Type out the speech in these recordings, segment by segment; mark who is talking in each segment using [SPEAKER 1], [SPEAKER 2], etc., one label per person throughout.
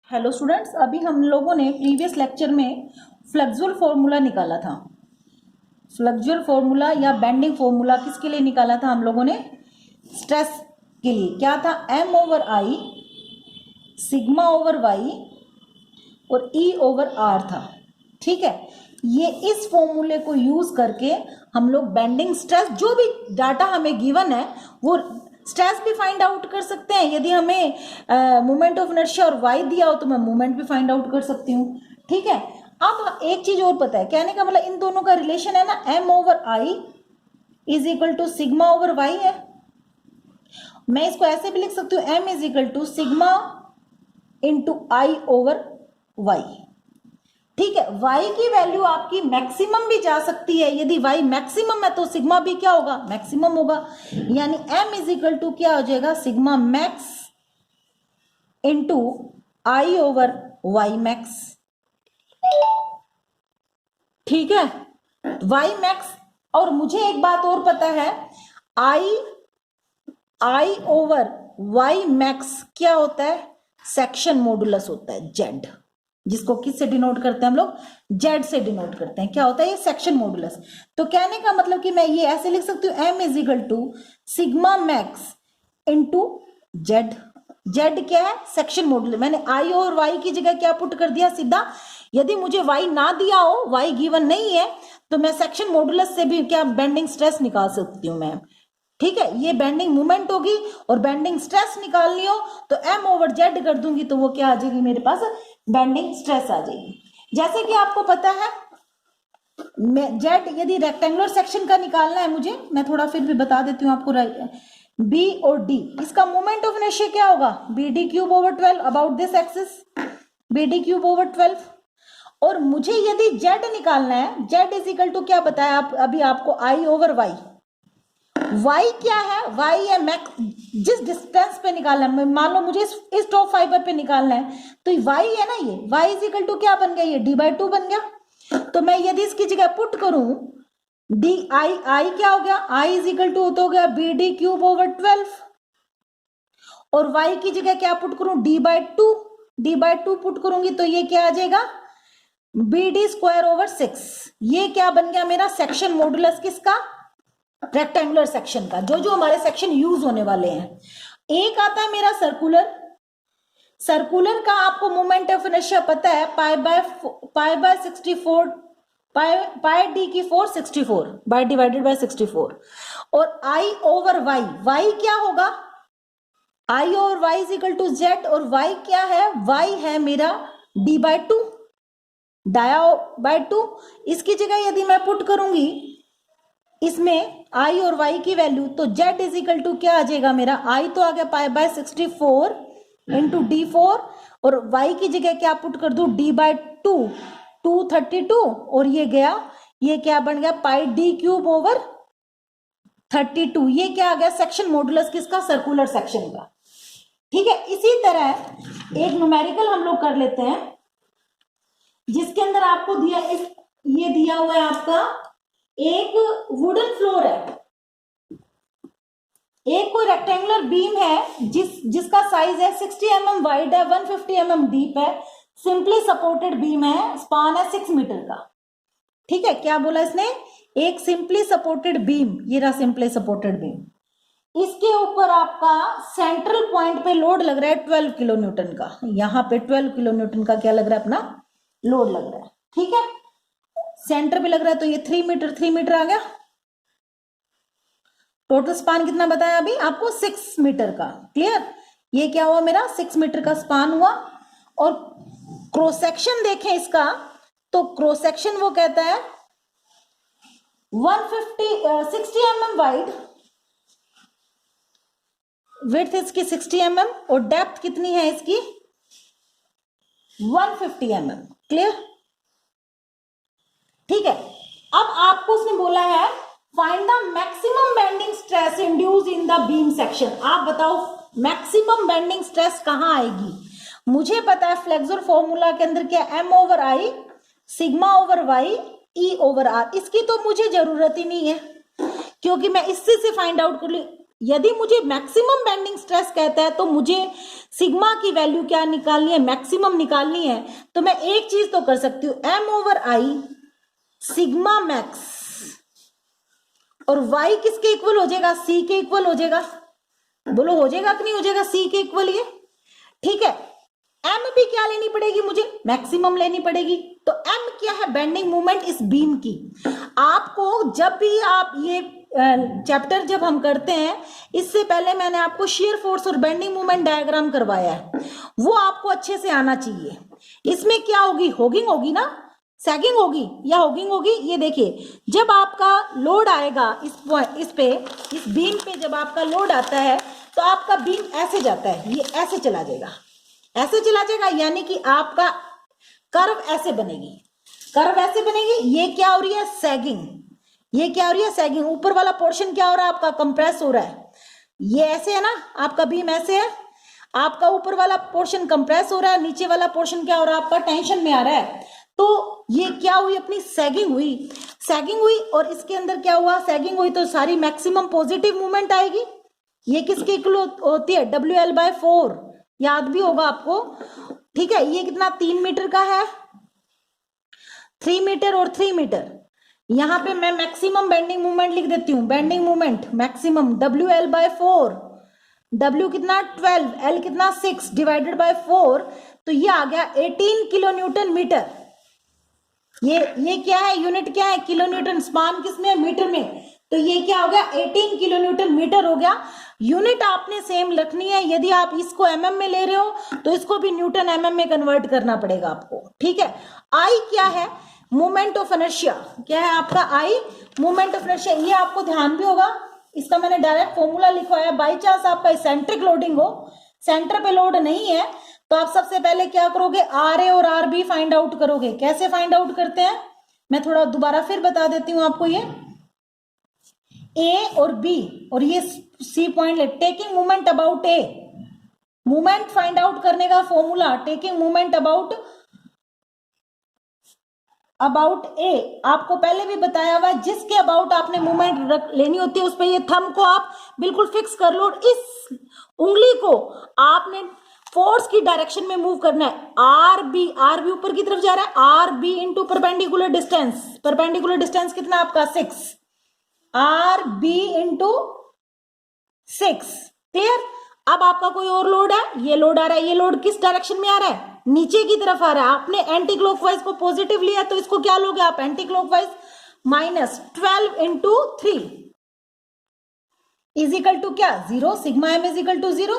[SPEAKER 1] Hello students, अभी हम लोगों ने प्रीवियस लेक्चर में फ्लेक्सुअल फॉर्मूला निकाला था। फ्लेक्सुअल फॉर्मूला या बेंडिंग फॉर्मूला किसके लिए निकाला था हम लोगों ने? स्ट्रेस के लिए। क्या था? M over I sigma over y और ई ओवर आर था। ठीक है, ये इस फॉर्मूले को यूज करके हम लोग बेंडिंग स्ट्रेस, जो भी डाटा हमें गिवन है वो स्ट्रेस भी फाइंड आउट कर सकते हैं। यदि हमें मोमेंट ऑफ इनर्शिया और वाई दिया हो तो मैं मोमेंट भी फाइंड आउट कर सकती हूँ। ठीक है, अब एक चीज और पता है, कहने का मतलब इन दोनों का रिलेशन है ना, M over I is equal to sigma over y है। मैं इसको ऐसे भी लिख सकती हूँ, M is equal to sigma into I over y. ठीक है, y की वैल्यू आपकी मैक्सिमम भी जा सकती है। यदि y मैक्सिमम है तो सिग्मा भी क्या होगा? मैक्सिमम होगा। यानी m इज इक्वल टू क्या हो जाएगा? Sigma max into I over y max. ठीक है, y मैक्स। और मुझे एक बात और पता है, आई ओवर वाई मैक्स क्या होता है? सेक्शन मॉडुलस होता है, जेड, जिसको किससे डिनोट करते हैं हम लोग? जेड से डिनोट करते हैं। क्या होता है ये? Section modulus. तो कहने का मतलब कि मैं ये ऐसे लिख सकती हूँ, M is equal to sigma max into Z. Z क्या है? Section modulus. मैंने आई और वाई की जगह क्या पुट कर दिया? सीधा। यदि मुझे वाई ना दिया हो, वाई गिवन नहीं है, तो मैं सेक्शन मॉडुलस से भी क्या बेंडिंग स्ट्रेस निकाल सकती हूँ मैं। ठीक है, ये बेंडिंग मोमेंट होगी और बेंडिंग स्ट्रेस निकालनी हो तो एम ओवर जेड कर दूंगी तो वो क्या आ जाएगी मेरे पास? बेंडिंग स्ट्रेस आ जाएगी। जैसे कि आपको पता है, जेड यदि रेक्टेंगुलर सेक्शन का निकालना है मुझे, मैं थोड़ा फिर भी बता देती हूँ आपको। बी और डी, इसका मोमेंट ऑफ इनर्शिया क्या होगा? B d cube over 12 about this axis, b d cube over 12। और मुझे यदि जेड निकालना है, जेड इज इक्वल टू क्या बताया आप अभी आपको? आई ओवर वाई। वाई क्या है? वाई है मैक्स, जिस डिस्टेंस पे निकालना है। मान लो मुझे इस टॉप फाइबर पे निकालना है तो वाई है ना, ये वाई इज इक्वल टू क्या बन गया? ये डी बाई टू बन गया। तो मैं यदि इसकी जगह पुट करूं डी आई, आई क्या हो गया? आई इज इक्वल टू हो गया बी डी क्यूब ओवर 12। और वाई की जगह क्या पुट करूं? D by two. D by two put करूंगी तो ये क्या आ जाएगा? B d square over 6। ये क्या बन गया मेरा? सेक्शन मॉडुलस किसका? रेक्टेंगुलर सेक्शन का, जो जो हमारे सेक्शन यूज होने वाले हैं। एक आता है मेरा सर्कुलर। सर्कुलर का आपको मोमेंट ऑफ इनर्शिया पता है, पाई बाय 64, पाई डी की 4 64 बाय डिवाइडेड बाय 64। और आई ओवर वाई, वाई क्या होगा? I over y is equal to Z. और वाई क्या है? वाई है मेरा d by two, dia by two. इसकी जगह यदि मैं पुट करूंगी इसमें आई और वाई की वैल्यू, तो जेड इज इक्वल टू क्या आ जाएगा मेरा? आई तो आ गया पाई बाय 64 इंटू डी 4, और वाई की जगह क्या पुट कर दू? D by to, 232। और ये गया, ये क्या बन गया? पाई डी क्यूब ओवर 32। ये क्या आ गया? सेक्शन मॉडुलस किसका? सर्कुलर सेक्शन का। ठीक है, इसी तरह एक न्यूमेरिकल हम लोग कर लेते हैं, जिसके अंदर आपको दिया ये दिया हुआ है आपका, एक वुडन फ्लोर है, एक कोई रेक्टेंगुलर बीम है जिसका साइज है 60 mm वाइड है, 150 mm डीप है, सिंपली सपोर्टेड बीम है, स्पान है 6 मीटर का। ठीक है, क्या बोला इसने? एक सिंपली सपोर्टेड बीम, ये रहा सिंपली सपोर्टेड बीम। इसके ऊपर आपका सेंट्रल पॉइंट पे लोड लग रहा है 12 किलो न्यूटन का। यहां पे 12 किलो न्यूटन का क्या लग रहा है? अपना लोड लग रहा है। ठीक है, सेंटर पे लग रहा है तो ये 3 मीटर आ गया। टोटल स्पान कितना बताया अभी आपको? 6 मीटर का। क्लियर? ये क्या हुआ मेरा? 6 मीटर का स्पान हुआ। और क्रॉस सेक्शन देखें इसका, तो क्रॉस सेक्शन वो कहता है 60 mm वाइड, विड्थ इसकी 60 mm और डेप्थ कितनी है इसकी? 150 mm। क्लियर? ठीक है, अब आपको उसने बोला है find the maximum bending stress induce in the beam section. आप बताओ मैक्सिमम बेंडिंग स्ट्रेस कहां आएगी? मुझे पता है फ्लेक्सुअल फॉर्मूला के अंदर क्या? M over I sigma over y E over R. इसकी तो मुझे जरूरत ही नहीं है, क्योंकि मैं इससे फाइंड आउट यदि मुझे मैक्सिमम बेंडिंग स्ट्रेस कहता है तो मुझे सिग्मा की वैल्यू क्या निकालनी है, मैक्सिमम निकालनी है। तो मैं एक चीज तो कर सकती हूं, M/I सिग्मा मैक्स, और y किसके इक्वल हो जाएगा, c के इक्वल हो जाएगा। बोलो हो जाएगा कि नहीं हो जाएगा, c के इक्वल ये, ठीक है। m भी क्या लेनी पड़ेगी, मुझे मैक्सिमम लेनी पड़ेगी। तो m क्या है, बेंडिंग मोमेंट इस बीम की। आपको जब भी आप ये चैप्टर जब हम करते हैं, इससे पहले मैंने आपको शेयर फोर्स और बेंडिंग मोमेंट डायग्राम करवाया है, वो आपको अच्छे से आना चाहिए। इसमें क्या होगी, होगिंग होगी ना, सैगिंग होगी या होगिंग होगी। ये देखिए, जब आपका लोड आएगा इस बीम पे जब आपका लोड आता है तो आपका बीम ऐसे जाता है, ये ऐसे चला जाएगा, ऐसे चला जाएगा, यानी कि आपका कर्व ऐसे बनेगी, कर्व ऐसे बनेगी। ये क्या हो रही है, सैगिंग। ये क्या हो रही है, सैगिंग। ऊपर वाला पोर्शन क्या हो रहा है, आपका कंप्रेस हो रहा है। ये ऐसे है ना, आपका बीम ऐसे है, आपका ऊपर वाला पोर्शन कंप्रेस हो रहा है, नीचे वाला पोर्शन क्या हो रहा है, आपका टेंशन में आ रहा है। तो ये क्या हुई, अपनी सैगिंग हुई, सैगिंग हुई। और इसके अंदर क्या हुआ, सैगिंग हुई तो सारी मैक्सिमम पॉजिटिव मूवमेंट आएगी। ये किसके इक्वल होती है, WL/4, याद भी होगा आपको, ठीक है। ये कितना, 3 मीटर का है, 3 मीटर और 3 मीटर। यहां पे मैं मैक्सिमम बेंडिंग मूवमेंट लिख देती हूं, bending movement maximum WL/4, W कितना 12, L कितना 6 डिवाइडेड बाय 4, तो ये आ गया 18 किलो न्यूटन मीटर। ये क्या है, यूनिट क्या है, किलो न्यूटन, स्पान किसमें, मीटर में। तो ये क्या हो गया, 18 किलो न्यूटन मीटर हो गया। यूनिट आपने सेम रखनी है, यदि आप इसको mm में ले रहे हो तो इसको भी न्यूटन mm में कन्वर्ट करना पड़ेगा आपको, ठीक है। I क्या है, मोमेंट ऑफ इनर्शिया, क्या है आपका I, मोमेंट ऑफ इनर्शिया। ये आपको ध्यान भी होगा, इसका मैंने डायरेक्ट फॉर्मूला लिखवाया। बाई चांस आपका सेंट्रिक लोडिंग हो, सेंटर पे लोड नहीं है, तो आप सबसे पहले क्या करोगे, RA और RB फाइंड आउट करोगे। कैसे फाइंड आउट करते हैं, मैं थोड़ा दोबारा फिर बता देती हूं आपको। ये A और B और ये C पॉइंट ले, taking movement about A, movement find out करने का formula, taking movement about A, आपको पहले भी बताया हुआ है। जिसके अबाउट आपने मूवमेंट लेनी होती है उस पर ये थंब को आप बिल्कुल फिक्स कर लो, इस उंगली को आपने फोर्स की डायरेक्शन में मूव करना है। RB ऊपर की तरफ जा रहा है, RB into perpendicular distance, perpendicular distance कितना आपका 6, RB इंटू 6, क्लियर। अब आपका कोई और लोड है, ये लोड आ रहा है, ये लोड किस डायरेक्शन में आ रहा है, नीचे की तरफ आ रहा है। आपने एंटी क्लॉकवाइज को पॉजिटिव लिया तो इसको क्या लोगे आप, anticlockwise, -12 into 3 is equal to क्या, 0, सिग्मा m इज इक्वल टू 0।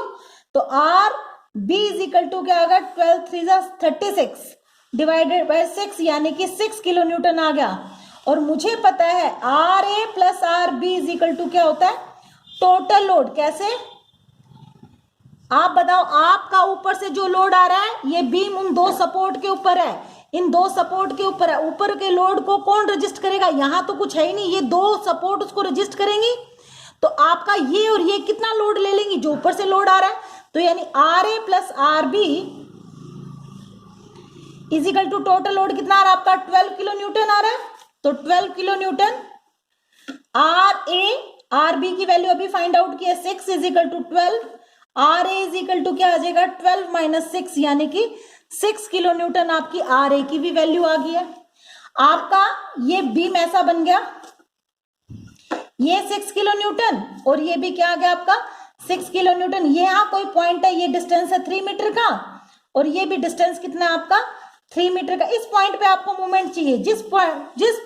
[SPEAKER 1] तो RB इज इक्वल टू क्या आएगा, 12 3 36 डिवाइडेड बाय 6, यानी कि 6 किलो न्यूटन आ गया। और मुझे पता है RA plus RB is equal to क्या होता है, टोटल लोड। कैसे, आप बताओ, आपका ऊपर से जो लोड आ रहा है, ये बीम उन दो सपोर्ट के ऊपर है, इन दो सपोर्ट के ऊपर है। ऊपर के लोड को कौन रजिस्ट करेगा, यहां तो कुछ है ही नहीं, ये दो सपोर्ट उसको रजिस्ट करेंगी। तो आपका ये और ये कितना लोड ले लेंगी, जो ऊपर से लोड आ रहा है। तो यानी RA plus RB is equal to total load कितना आ रहा है आपका, 12 किलो न्यूटन आ रहा है। तो 12 किलो न्यूटन, RA RB की वैल्यू अभी फाइंड आउट किया, 6 is equal to 12, RA is equal to क्या आ जाएगा, 12 माइनस 6, यानी कि 6 किलो न्यूटन आपकी RA की भी वैल्यू आ गई है। आपका ये बीम ऐसा बन गया, ये 6 किलो न्यूटन और ये भी क्या आ गया आपका 6 किलो न्यूटन। ये यहाँ कोई पॉइंट है, ये डिस्टेंस है 3 मीटर का, और ये भी डिस्टेंस कितना है आपका 3 मीटर का। इस पॉइंट पे आपको मूवमेंट चाहिए, जिस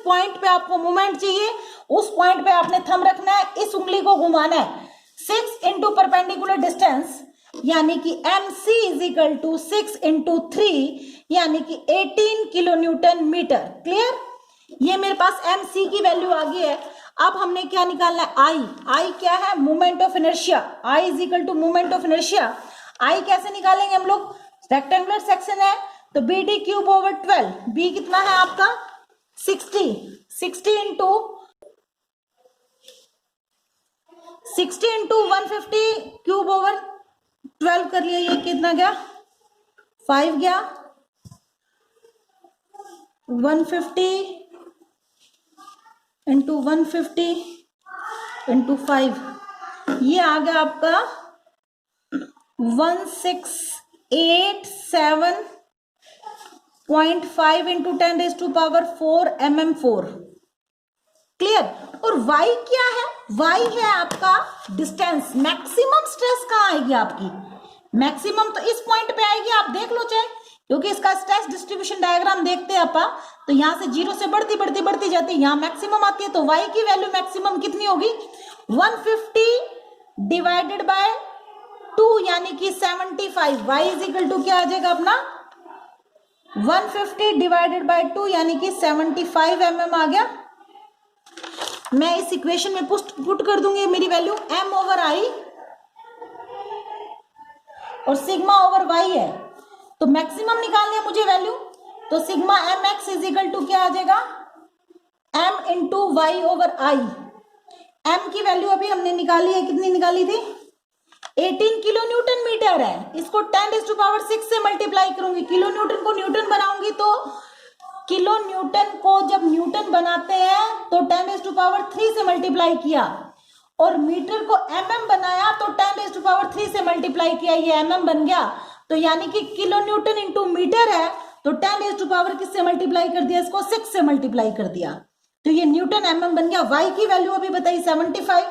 [SPEAKER 1] पॉइंट पे आपको मूवमेंट चाहिए उस पॉइंट पे आपने थंब रखना है, इस उंगली को घुमाना है। 6 इंटू परपेंडिकुलर डिस्टेंस, यानी कि MC is equal to 6 into 3, यानी कि 18 किलो न्यूटन मीटर। क्लियर, ये मेरे पास MC की वैल्यू आ गई है। अब हमने क्या निकालना है, I क्या है, moment of inertia. I is equal to moment of inertia. I कैसे निकालेंगे हम लोग, रेक्टेंगुलर सेक्शन है तो BD क्यूब ओवर 12, B कितना है आपका 60 इंटू 150 क्यूब ओवर 12 कर लिया, ये कितना गया 5 गया, 150 इंटू 150 इंटू 5, ये आ गया आपका 1687.5 इंटू 10⁴ mm4। क्लियर। और y क्या है? y है आपका डिस्टेंस। मैक्सिमम स्ट्रेस कहाँ आएगी आपकी? मैक्सिमम तो इस पॉइंट पे आएगी, आप देख लो चाहे, क्योंकि इसका स्ट्रेस डिस्ट्रीब्यूशन डायग्राम देखते हैं अपा, तो यहां से 0 से बढ़ती बढ़ती बढ़ती जाती है, यहां मैक्सिमम आती है। तो y की वैल्यू मैक्सिमम कितनी होगी? 150 डिवाइडेड बाय 2 यानी कि 75। y इज इक्वल टू क्या आ जाएगा अपना? 150 डिवाइडेड बाय 2 यानी कि 75 mm आ गया। मैं इस इक्वेशन में पुट कर दूंगी मेरी वैल्यू m ओवर i और सिग्मा ओवर y है, तो मैक्सिमम निकालनी है मुझे वैल्यू, तो sigma mx is equal to क्या आ जाएगा? m into y over I. m की वैल्यू अभी हमने निकाली है, कितनी निकाली थी? 18 किलो न्यूटन मीटर है। इसको 10⁶ से मल्टीप्लाई करूंगी, किलो न्यूटन को न्यूटन बनाऊंगी तो किलो न्यूटन को जब न्यूटन बनाते हैं तो 10⁻³ से मल्टीप्लाई किया, और मीटर को mm बनाया तो 10⁻³ से मल्टीप्लाई किया, ये mm बन गया। तो यानी कि किलो न्यूटन इंटू मीटर है, तो 10⁻³ किससे मल्टीप्लाई कर दिया? इसको 6 से मल्टीप्लाई कर दिया, तो ये न्यूटन mm बन गया। y की वैल्यू अभी बताई 75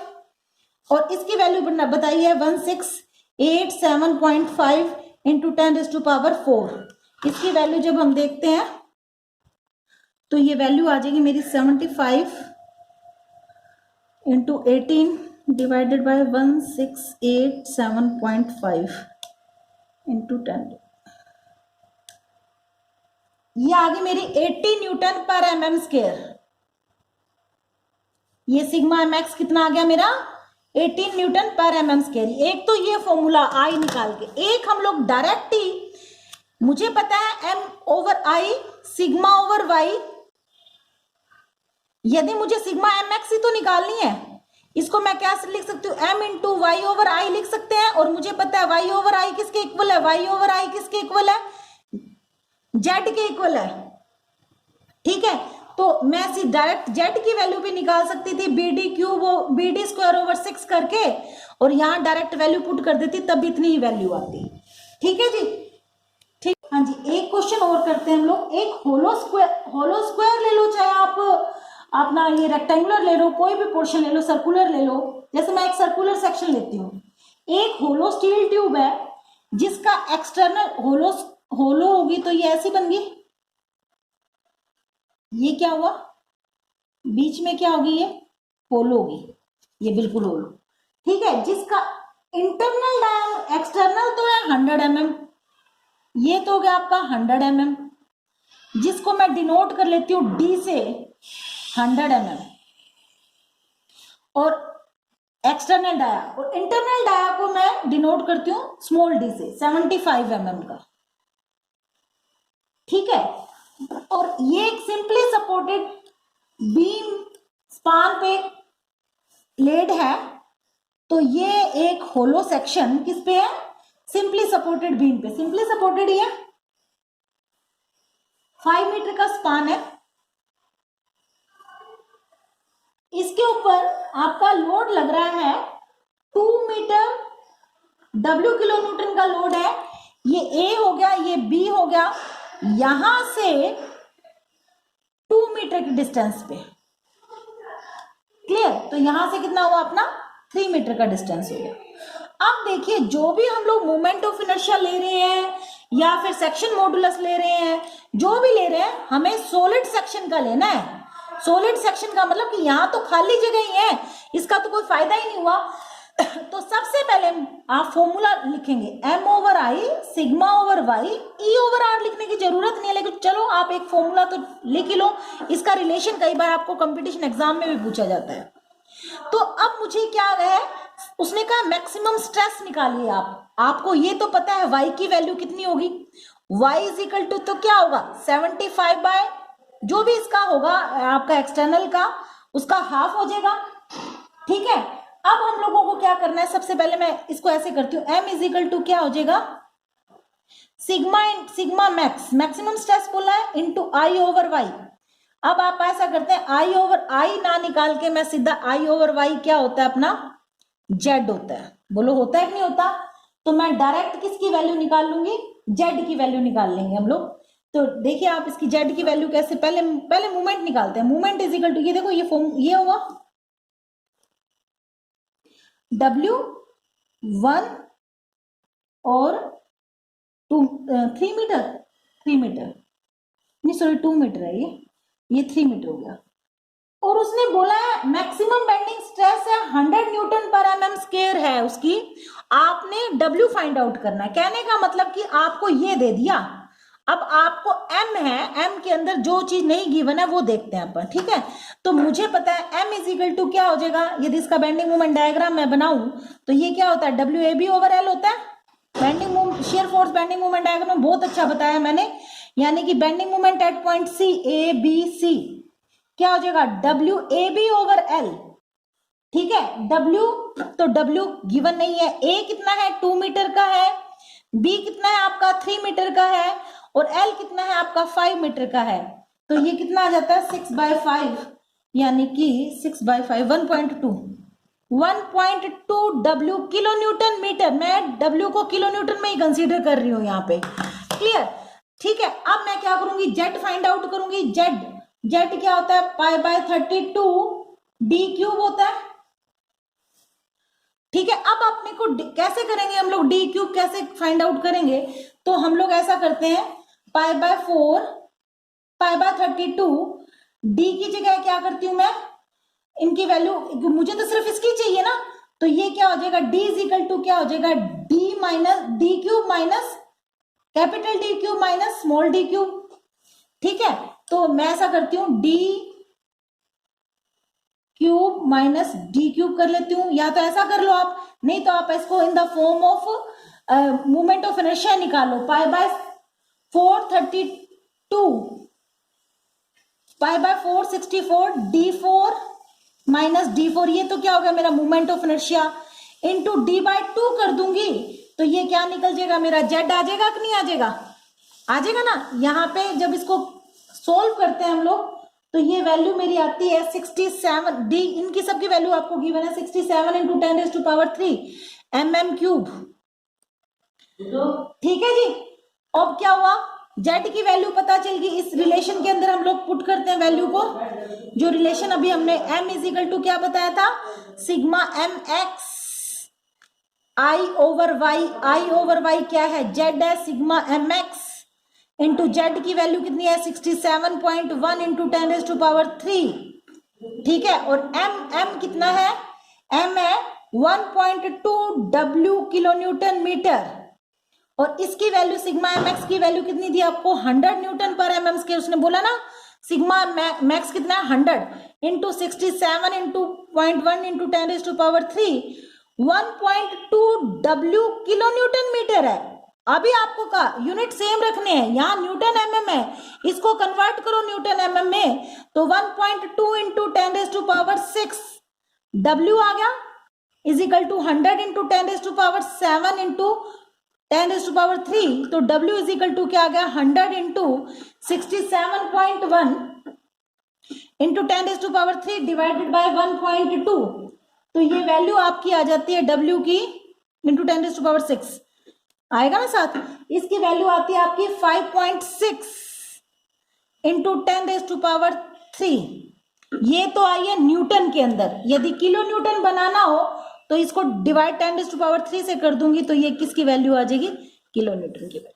[SPEAKER 1] और इसकी वैल्यू बताई है 1687.5 इंटू 10⁻⁴। इसकी वैल्यू जब हम देखते हैं तो ये वैल्यू आ जाएगी मेरी 75 इंटू 18 डिवाइडेड बाय 1687.5 इंटू 10। ये आ गई मेरी 80 न्यूटन पर mm स्क्वायर। ये सिग्मा mx कितना आ गया मेरा? 18 न्यूटन पर mm स्क्वायर। एक तो ये फॉर्मूला आई निकाल के, एक हम लोग डायरेक्ट ही, मुझे पता है m over i sigma over y, यदि मुझे सिग्मा mx ही तो निकालनी है, इसको मैं क्या लिख सकती हूँ? m into y over I लिख सकते हैं, और मुझे पता है y ओवर आई किसके इक्वल है? y ओवर आई किसके इक्वल है? z के इक्वल है। ठीक है, तो मैं डायरेक्ट z की वैल्यू भी निकाल सकती थी, bd स्क्वायर ओवर 6 करके, और यहां डायरेक्ट वैल्यू पुट कर देती, तब इतनी ही वैल्यू आती। ठीक है जी, ठीक। हाँ जी, एक क्वेश्चन और करते हैं हम लोग। एक होलो स्क्वायर ले लो, चाहे आप अपना ये रेक्टेंगुलर ले लो, कोई भी पोर्शन ले लो, सर्कुलर ले लो। जैसे मैं एक सर्कुलर सेक्शन लेती हूँ, एक होलो स्टील ट्यूब है जिसका एक्सटर्नल होलो होगी, तो ये ऐसी बन गई। ये क्या हुआ? बीच में क्या होगी? ये होलो होगी, ये बिल्कुल होलो। ठीक है, जिसका इंटरनल एक्सटर्नल तो है 100 mm, ये तो हो गया आपका 100 mm, जिसको मैं डिनोट कर लेती हूँ d से 100 mm, और एक्सटर्नल डाया, और इंटरनल डाया को मैं डिनोट करती हूँ स्मॉल d से 75 mm का। ठीक है, और ये एक सिंपली सपोर्टेड बीम स्पान पे लेड है, तो ये एक होलो सेक्शन किस पे है? सिंपली सपोर्टेड बीम पे। सिंपली सपोर्टेड ही है, 5 मीटर का स्पान है। इसके ऊपर आपका लोड लग रहा है 2 मीटर, W किलो न्यूटन का लोड है। ये A हो गया, ये B हो गया, यहां से 2 मीटर की डिस्टेंस पे। क्लियर? तो यहां से कितना हुआ अपना? 3 मीटर का डिस्टेंस हो गया। अब देखिए, जो भी हम लोग मोमेंट ऑफ इनर्शिया ले रहे हैं या फिर सेक्शन मॉडुलस ले रहे हैं, जो भी ले रहे हैं, हमें सॉलिड सेक्शन का लेना है। सॉलिड सेक्शन का मतलब कि यहाँ तो खाली जगह ही है, इसका तो कोई फायदा ही नहीं हुआ। तो सबसे पहले आप फॉर्मूला लिखेंगे m over I sigma over y, e over r लिखने की जरूरत नहीं है, लेकिन चलो आप एक फॉर्मूला तो लिख ही लो। इसका रिलेशन कई बार आपको कंपटीशन एग्जाम में भी पूछा जाता है। तो अब मुझे क्या है, उसने कहा मैक्सिमम स्ट्रेस निकालिए आप। आपको ये तो पता है y की वैल्यू कितनी होगी? y इज इक्वल टू, तो क्या होगा? 75 बाय जो भी इसका होगा आपका एक्सटर्नल का, उसका हाफ हो जाएगा। ठीक है, अब हम लोगों को क्या करना है? सबसे पहले मैं इसको ऐसे करती हूँ, m इज इक्वल टू क्या हो जाएगा? सिग्मा मैक्स, मैक्सिमम स्ट्रेस बोला है, इंटू आई ओवर वाई। अब आप ऐसा करते हैं, आई ओवर आई ना निकाल के मैं सीधा आई ओवर वाई क्या होता है अपना जेड होता है। बोलो होता है कि नहीं होता? तो मैं डायरेक्ट किसकी वैल्यू निकाल लूंगी? जेड की वैल्यू निकाल लेंगे हम लोग। तो देखिए आप इसकी जेड की वैल्यू कैसे, पहले मूवमेंट निकालते हैं। मूवमेंट इज इक्वल टू, ये देखो ये फॉर्म ये होगा W1 और 3 मीटर, 3 मीटर नहीं सॉरी 2 मीटर है, ये 3 मीटर हो गया। और उसने बोला है मैक्सिमम बेंडिंग स्ट्रेस है 100 न्यूटन पर mm स्क्वायर है उसकी, आपने W फाइंड आउट करना है। कहने का मतलब कि आपको ये दे दिया, अब आपको M है, M के अंदर जो चीज नहीं गिवन है वो देखते हैं अपन, ठीक है। तो मुझे पता है M इज इक्वल टू क्या हो जाएगा, यदि इसका बेंडिंग मोमेंट डायग्राम मैं बनाऊं तो ये क्या होता है, WAB ओवर L होता है। Bending moment, shear force bending moment diagram बहुत अच्छा बताया मैंने, यानी कि bending moment at point C ABC क्या हो जाएगा, WAB ओवर L, ठीक है। W तो W गिवन नहीं है, A कितना है 2 मीटर का है, B कितना है आपका 3 मीटर का है, और L कितना है आपका 5 मीटर का है। तो ये कितना आ जाता है 6/5, यानी कि 6/5 1.2 W किलो न्यूटन मीटर। मैं W को किलो न्यूटन में ही कंसीडर कर रही हूं यहाँ पे, क्लियर, ठीक है। अब मैं क्या करूंगी, जेड फाइंड आउट करूंगी। जेड क्या होता है, π/32 d क्यूब होता है, ठीक है। अब अपने को कैसे करेंगे हम लोग, डी क्यूब कैसे फाइंड आउट करेंगे, तो हम लोग ऐसा करते हैं π/4 π/32 डी की जगह क्या करती हूं मैं, इनकी वैल्यू मुझे तो सिर्फ इसकी चाहिए ना, तो ये क्या हो जाएगा, D इज इक्वल टू क्या हो जाएगा, D cube minus capital D cube minus small D cube, ठीक है। तो मैं ऐसा करती हूं D cube minus D cube कर लेती हूं, या तो ऐसा कर लो आप, नहीं तो आप इसको in the form of moment of inertia निकालो, π/4 64 d4 माइनस d4, ये तो क्या हो गया मेरा moment of inertia, into d/2 कर दूंगी, तो ये क्या निकल जाएगा मेरा, जेड आ जाएगा कि नहीं आ जाएगा, आ जाएगा ना। यहाँ पे जब इसको सोल्व करते हैं हम लोग तो ये वैल्यू मेरी आती है 67, डी इनकी सबकी वैल्यू आपको गिवन है 67 इंटू 10⁻³ mm क्यूब, ठीक है जी। अब क्या हुआ, जेड की वैल्यू पता चल गई, इस रिलेशन के अंदर हम लोग पुट करते हैं वैल्यू को, जो रिलेशन अभी हमने m इज इक्वल टू क्या बताया था, sigma mx I over y क्या है, z है, सिग्मा mx इंटू जेड की वैल्यू कितनी है 67.1 इंटू 10⁻³, ठीक है। और m कितना है, m है 1.2 W किलो न्यूटन मीटर, और इसकी वैल्यू सिग्मा mx की वैल्यू कितनी थी आपको 100 न्यूटन पर mm स्क्वायर, उसने बोला ना सिग्मा मैक्स कितना है 100 into 67 into 0.1 into 10⁻³ 1.2 W kilo newton metre है। अभी आपको का यूनिट सेम रखने हैं, यहाँ न्यूटन mm है, इसको कन्वर्ट करो न्यूटन mm में, तो 1.2 इंटू 10⁻⁶ W आ गया is equal to 100 into 10⁻⁷ into 10⁻³ तो W इज इक्वल टू क्या आ गया 100 इंटू 67.1 इंटू 10⁻³ डिवाइडेड बाय 1.2, तो ये वैल्यू आपकी आ जाती है W की इंटू 10⁻⁶, आएगा ना साथ, इसकी वैल्यू आती है आपकी 5.6 इंटू 10⁻3, ये तो आई है न्यूटन के अंदर। यदि किलो न्यूटन बनाना हो तो इसको डिवाइड 10⁻³ से कर दूंगी, तो ये किसकी वैल्यू आ जाएगी, किलो न्यूटन की वैल्यू।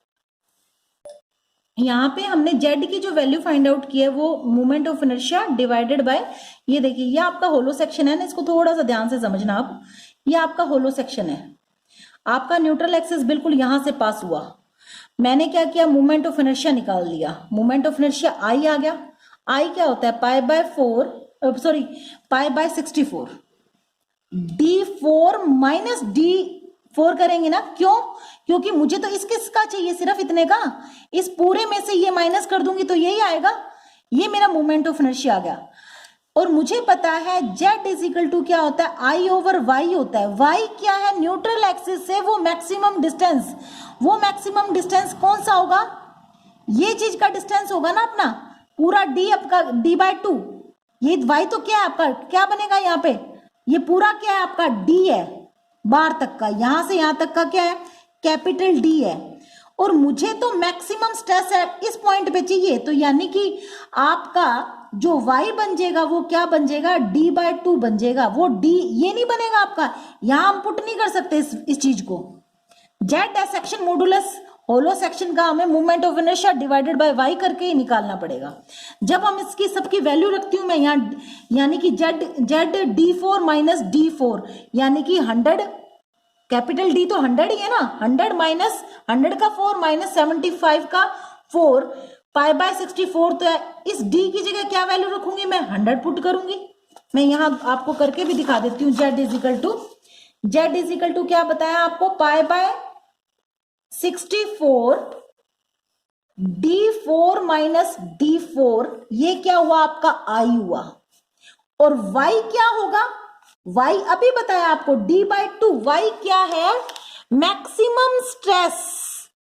[SPEAKER 1] यहाँ पे हमने जेड की जो वैल्यू फाइंड आउट की है वो moment of inertia divided by, ये देखिए ये आपका होलो सेक्शन है ना, इसको थोड़ा सा ध्यान से समझना आप, ये आपका होलो सेक्शन है, आपका न्यूट्रल एक्सिस बिल्कुल यहां से पास हुआ, मैंने क्या किया मोमेंट ऑफ इनर्शिया निकाल लिया, मोमेंट ऑफ इनर्शिया आई आ गया, आई क्या होता है π/64 d4 माइनस d4 करेंगे ना, क्यों, क्योंकि मुझे तो इसका चाहिए सिर्फ इतने का, इस पूरे में से ये माइनस कर दूंगी तो यही आएगा, ये मेरा मोमेंट ऑफ इनर्शिया आ गया। और मुझे पता है z इज इक्वल टू क्या होता है I ओवर y होता है, y क्या है न्यूट्रल एक्सिस से वो मैक्सिमम डिस्टेंस, वो मैक्सिमम डिस्टेंस कौन सा होगा, ये चीज का डिस्टेंस होगा ना अपना पूरा d आपका d/2, ये y तो क्या है आपका क्या बनेगा यहाँ पे, ये पूरा क्या है आपका d है, बार तक का, यहां से यहां तक का क्या है, कैपिटल डी है, और मुझे तो मैक्सिमम स्ट्रेस है इस पॉइंट पे चाहिए, तो यानी कि आपका जो y बन जाएगा वो क्या बन जाएगा, d/2 बन जाएगा। वो d ये नहीं बनेगा आपका, यहां हम पुट नहीं कर सकते इस चीज को। जेड है सेक्शन मॉडुलस, होलो सेक्शन का हमें movement of inertia divided by y करके ही निकालना पड़ेगा। जब हम इसकी सबकी वैल्यू रखती हूं मैं यहाँ, यानी कि जेड d4 माइनस d4, यानी कि 100, कैपिटल डी तो 100 ही है ना, 100 माइनस 100 का 4 माइनस 75 का 4, π/64 तो है। इस d की जगह क्या वैल्यू रखूंगी मैं, 100 पुट करूंगी। मैं यहां आपको करके भी दिखा देती हूँ। z इजिकल टू क्या बताया आपको, π/64 d4 माइनस d4, ये क्या हुआ आपका I हुआ, और y क्या होगा, y अभी बताया आपको d/2, y क्या है, मैक्सिमम स्ट्रेस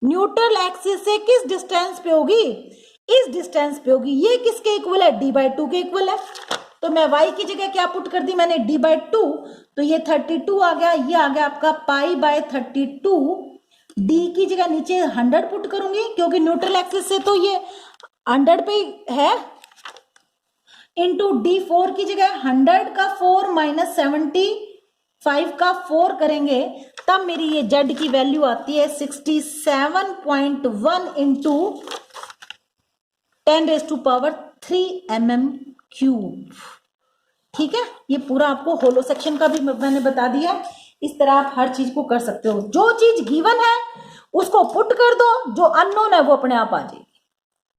[SPEAKER 1] न्यूट्रल एक्सिस से किस डिस्टेंस पे होगी, इस डिस्टेंस पे होगी। ये किसके इक्वल है, d/2 के इक्वल है। तो मैं y की जगह क्या पुट कर दी मैंने, d/2, तो ये 32 आ गया, ये आ गया आपका π/32, d की जगह नीचे 100 पुट करूंगी क्योंकि न्यूट्रल एक्सिस से तो ये 100 पे है, इंटू d4 की जगह 100 का 4 माइनस 75 का 4 करेंगे, तब मेरी ये z की वैल्यू आती है 67.1 इंटू 10⁻³ mm³। ठीक है, ये पूरा आपको होलो सेक्शन का भी मैंने बता दिया। इस तरह आप हर चीज को कर सकते हो, जो चीज गिवन है उसको पुट कर दो, जो अननोन है वो अपने आप आ जाएगी।